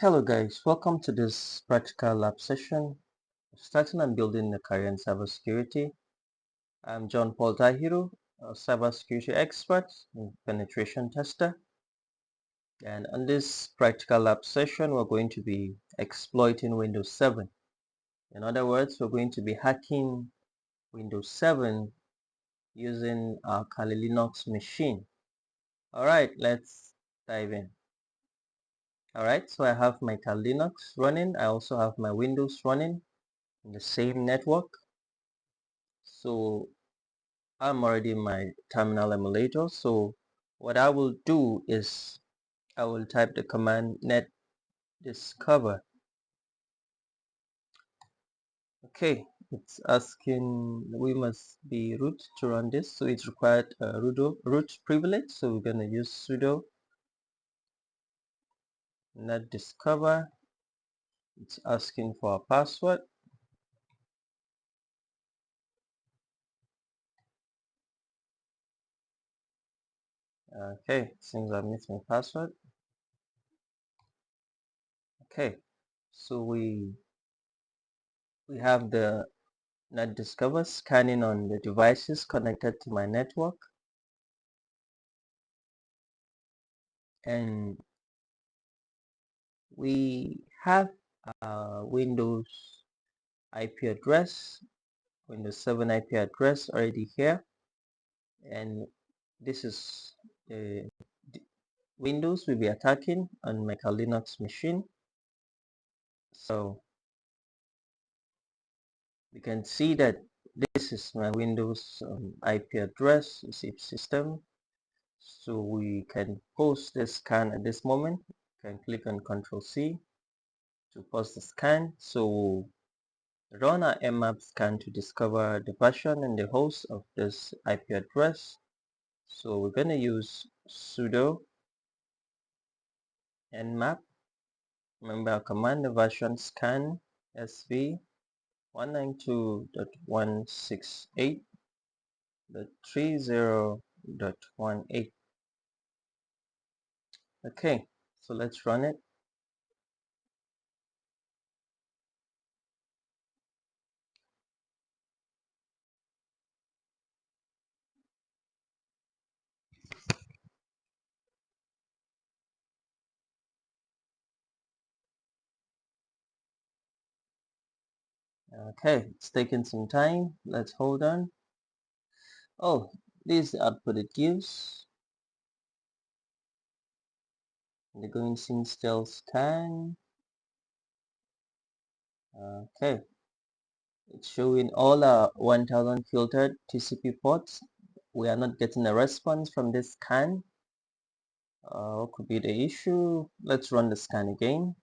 Hello guys, welcome to this practical lab session starting and building a career in cybersecurity. I'm John Paul Tahiru, a cybersecurity expert and penetration tester. And on this practical lab session, we're going to be exploiting Windows 7. In other words, we're going to be hacking Windows 7 using our Kali Linux machine. Alright, let's dive in. Alright, so I have my Kali Linux running. I also have my Windows running in the same network. So I'm already in my terminal emulator. So what I will do is I will type the command net discover. Okay, it's asking we must be root to run this, so it's required root privilege. So we're gonna use sudo net discover. It's asking for a password. Okay, seems I missed my password. Okay, so we have the net discover scanning on the devices connected to my network, and we have Windows IP address, Windows 7 IP address already here, and this is the Windows we'll be attacking on my Linux machine. So you can see that this is my Windows IP address, receive system. So we can post the scan at this moment. You can click on Ctrl C to post the scan. So run our nmap scan to discover the version and the host of this IP address. So we're going to use sudo nmap. Remember our command, the version scan sv 192.168.30.18. Okay, so let's run it. Okay, it's taking some time. Let's hold on. Oh, this is the output it gives. The going sync still scan. Okay, it's showing all our 1000 filtered TCP ports. We are not getting a response from this scan. What could be the issue? Let's run the scan again.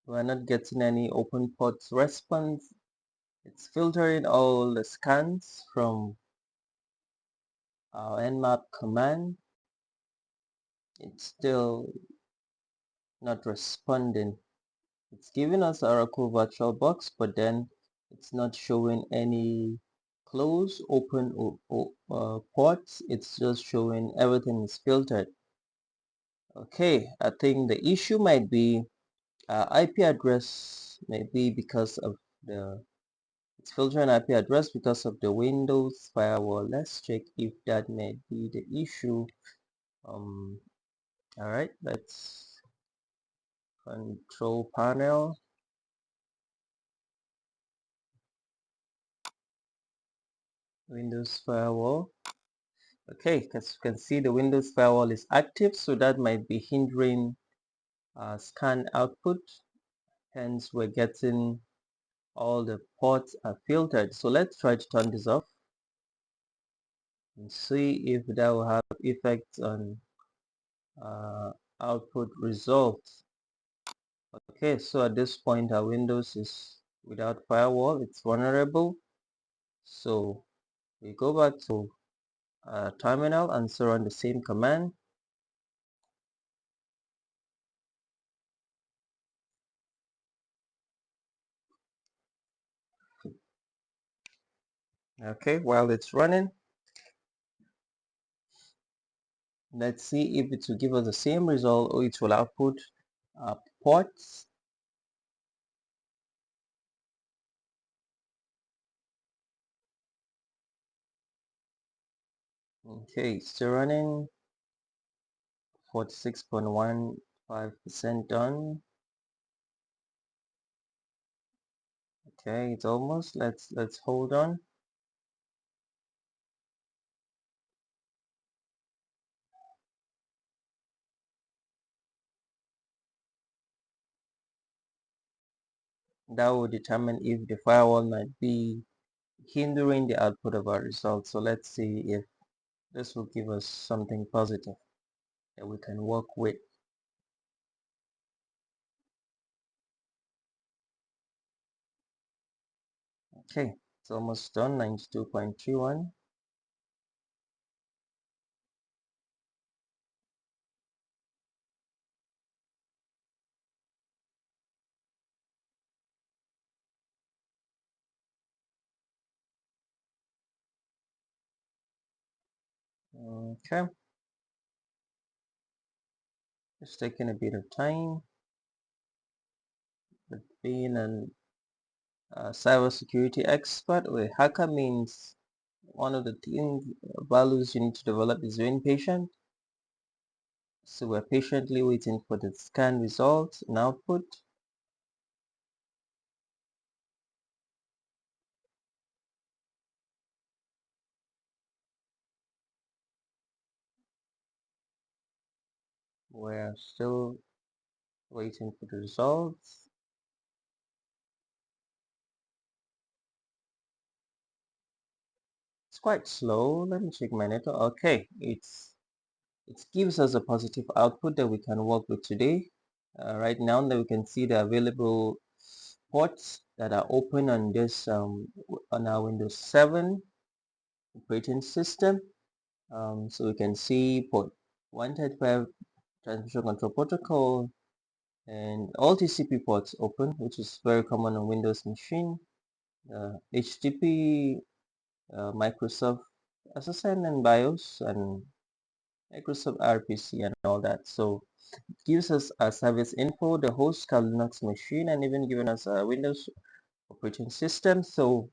We're not getting any open ports response. It's filtering all the scans from our nmap command. It's still not responding. It's giving us Oracle VirtualBox, but then it's not showing any close, open ports. It's just showing everything is filtered. Okay, I think the issue might be IP address, maybe because of the it's filtering IP address because of the Windows firewall. Let's check if that may be the issue. All right, let's control panel. Windows firewall. Okay, as you can see, the Windows firewall is active, so that might be hindering scan output. Hence, we're getting all the ports are filtered. So let's try to turn this off and see if that will have effects on output results. Okay, so at this point, our Windows is without firewall. It's vulnerable. So we go back to terminal and so run the same command. Okay, while it's running, let's see if it will give us the same result or it will output ports. Okay, still running. 46.15% done. Okay, it's almost. Let's hold on. That will determine if the firewall might be hindering the output of our results. So let's see if this will give us something positive that we can work with. Okay, it's almost done. 92.31. Okay, it's taking a bit of time, but being an cybersecurity expert or a hacker means one of the things values you need to develop is being patient. So we're patiently waiting for the scan results and output. We're still waiting for the results. It's quite slow. Let me check my network. Okay, it gives us a positive output that we can work with today. Right now that we can see the available ports that are open on this on our Windows 7 operating system. So we can see port 135 transmission control protocol and all TCP ports open, which is very common on Windows machine. HTTP, Microsoft SSN and BIOS, and Microsoft RPC and all that. So it gives us a service info, the host Kali Linux machine, and even given us a Windows operating system. So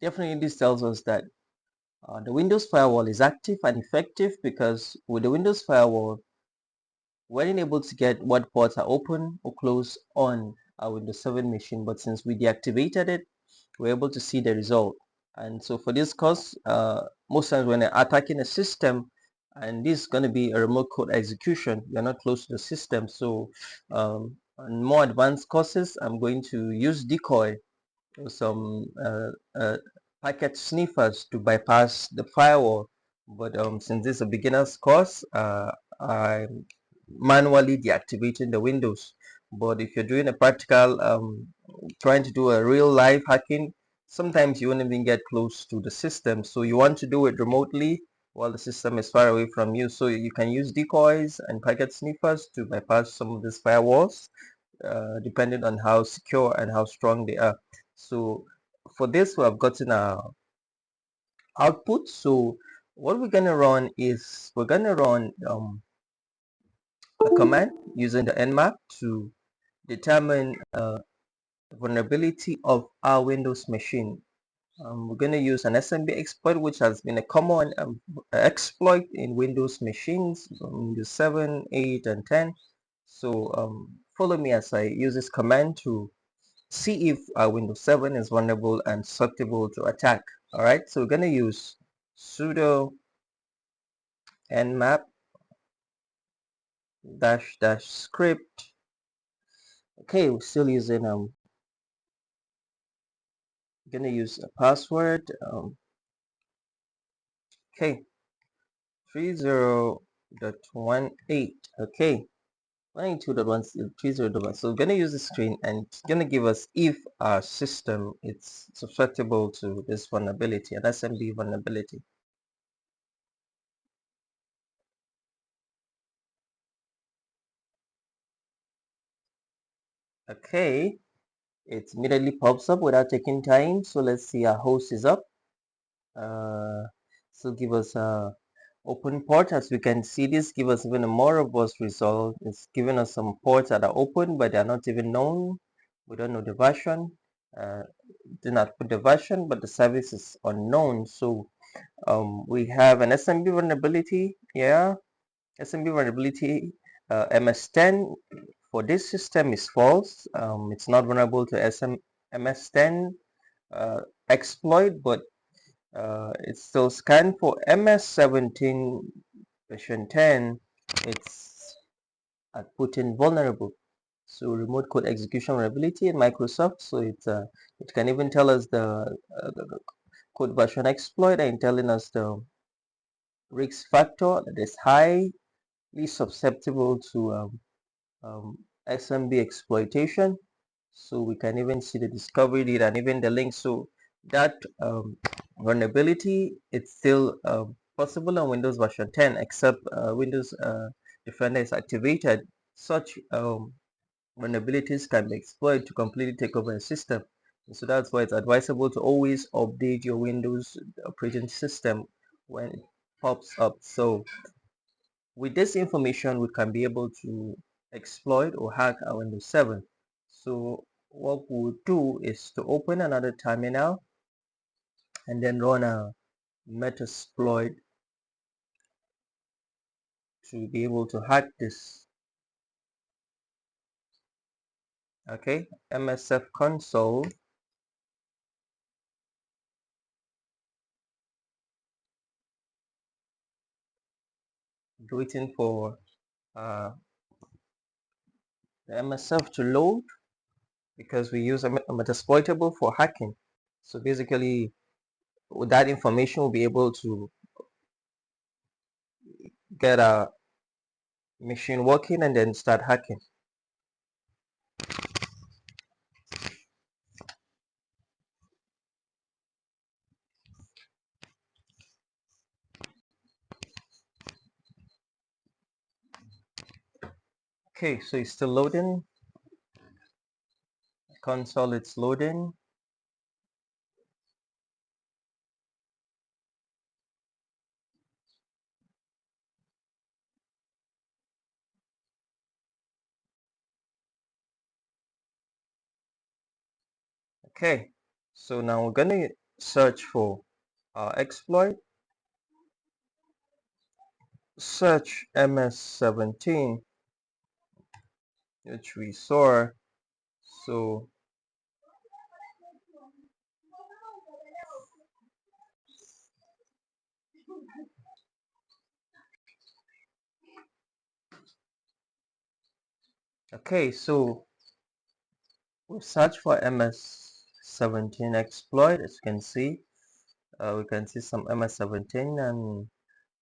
definitely this tells us that the Windows firewall is active and effective, because with the Windows firewall, we're able to get what ports are open or closed on our Windows 7 machine. But since we deactivated it, we're able to see the result. And so for this course, most times when attacking a system, and this is going to be a remote code execution, you're not close to the system. So on more advanced courses, I'm going to use decoy or some packet sniffers to bypass the firewall. But since this is a beginner's course, I'm manually deactivating the windows. But if you're doing a practical, trying to do a real live hacking, sometimes you won't even get close to the system. So you want to do it remotely while the system is far away from you. So you can use decoys and packet sniffers to bypass some of these firewalls, depending on how secure and how strong they are. So for this, we have gotten our output. So what we're going to run is we're going to run a command using the nmap to determine vulnerability of our Windows machine. We're going to use an SMB exploit, which has been a common exploit in Windows machines, Windows 7, 8, and 10. So follow me as I use this command to see if Windows 7 is vulnerable and susceptible to attack. All right, so we're going to use sudo nmap dash dash script. Okay, we're still using going to use a password. Okay, 30.18. Okay, 192.130.1. So we're going to use the screen, and it's going to give us if our system is susceptible to this vulnerability, an SMB vulnerability. Okay, it immediately pops up without taking time. So let's see, our host is up. So give us a open port. As we can see, this give us even a more robust result. It's giving us some ports that are open, but they're not even known. We don't know the version. Uh, do not put the version, but the service is unknown. So we have an SMB vulnerability. Yeah, SMB vulnerability MS10 for this system is false. It's not vulnerable to MS10 exploit, but it's still scanned for MS17 version 10. It's put in vulnerable. So remote code execution vulnerability in Microsoft. So it can even tell us the code version exploit and telling us the risk factor that is highly susceptible to SMB exploitation. So we can even see the discovery data and even the link. So that vulnerability, it's still possible on Windows version 10, except Windows Defender is activated. Such vulnerabilities can be exploited to completely take over a system. And so that's why it's advisable to always update your Windows operating system when it pops up. So with this information, we can be able to exploit or hack our Windows 7. So what we'll do is to open another terminal and then run a Metasploit to be able to hack this. Okay, MSF console. Waiting for uh, the MSF to load because we use a Metasploitable for hacking. So basically, with that information, we'll be able to get a machine working and then start hacking. Okay, so it's still loading. Console, it's loading. Okay, so now we're gonna search for exploit. Search MS17, which we saw. So okay, so we search for MS17 exploit. As you can see, we can see some MS17 and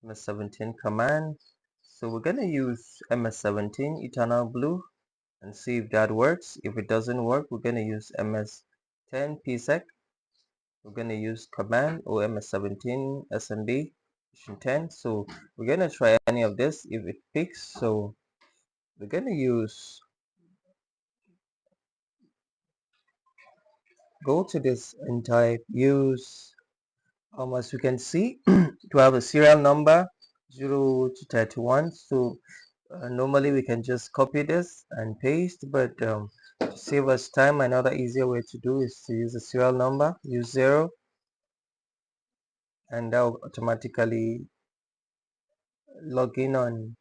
MS17 command. So we're gonna use MS17 Eternal Blue and see if that works. If it doesn't work, we're gonna use MS10 PSEC. We're gonna use command or MS17 SMB version 10. So we're gonna try any of this if it picks. So we're gonna go to this and type use as you can see to have a serial number 0 to 31. So normally we can just copy this and paste, but to save us time, another easier way to do is to use a serial number. Use 0 and that will automatically log in on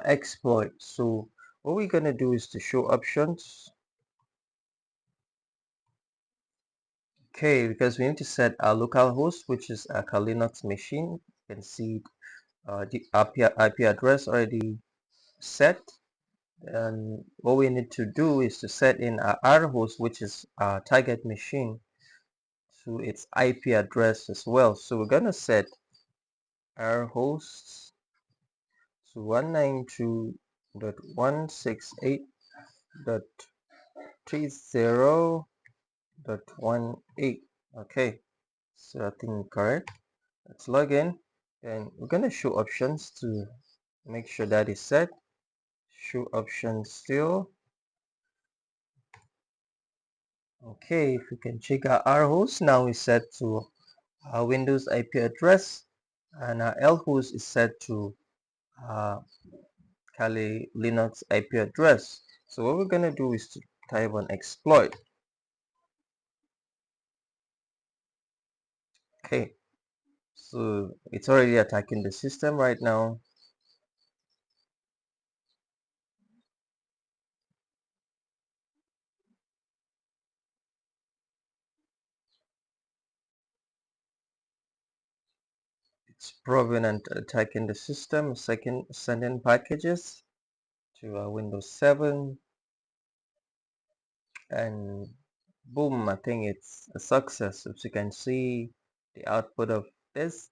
exploit. So what we're going to do is to show options. Okay, because we need to set our local host, which is a Linux machine. You can see the IP address already set. And what we need to do is to set in our R host, which is our target machine, to its IP address as well. So we're going to set R hosts to 192.168.30.18. Okay, so I think correct. Let's log in and we're going to show options to make sure that is set. Show options still. Okay, if we can check our host now is set to our Windows IP address, and our L host is set to uh, Kali Linux IP address. So what we're gonna do is to type on exploit. Okay, so it's already attacking the system right now. It's probing and attacking the system. Second, sending packages to Windows 7, and boom, I think it's a success. As you can see, the output of this,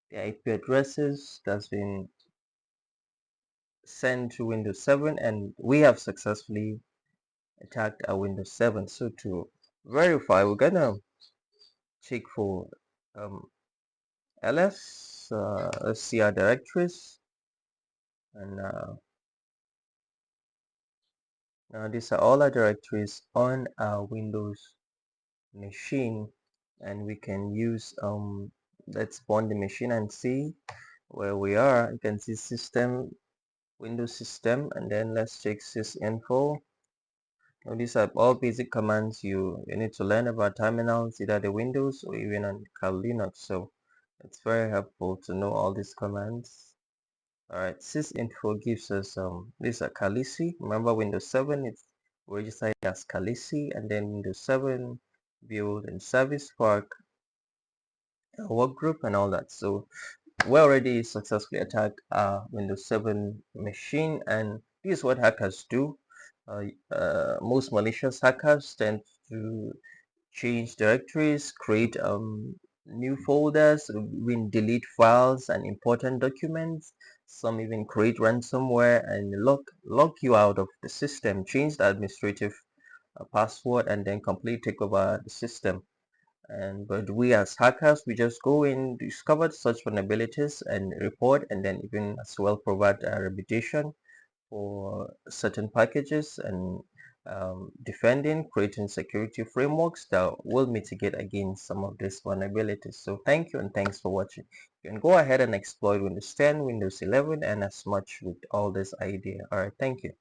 the IP addresses that's been sent to Windows 7, and we have successfully attacked our Windows 7. So to verify, we're gonna check for um, ls. Let's see our directories, and now these are all our directories on our Windows machine, and we can use let's spawn the machine and see where we are. You can see system, Windows system, and then let's check sysinfo. Now these are all basic commands you need to learn about terminals, either the Windows or even on Kali Linux. So it's very helpful to know all these commands. Alright, sysinfo gives us this is Khaleesi. Remember Windows 7 it's registered as Khaleesi, and then Windows 7 build and service park, work group and all that. So we already successfully attacked a Windows 7 machine, and this is what hackers do. Most malicious hackers tend to change directories, create new folders, even delete files and important documents. Some even create ransomware and lock you out of the system, change the administrative password, and then completely take over the system. And but we as hackers, we just go in, discover such vulnerabilities and report, and then even as well provide a reputation for certain packages, and defending, creating security frameworks that will mitigate against some of these vulnerabilities. So thank you and thanks for watching. You can go ahead and exploit Windows 10, Windows 11, and as much with all this idea. All right, thank you.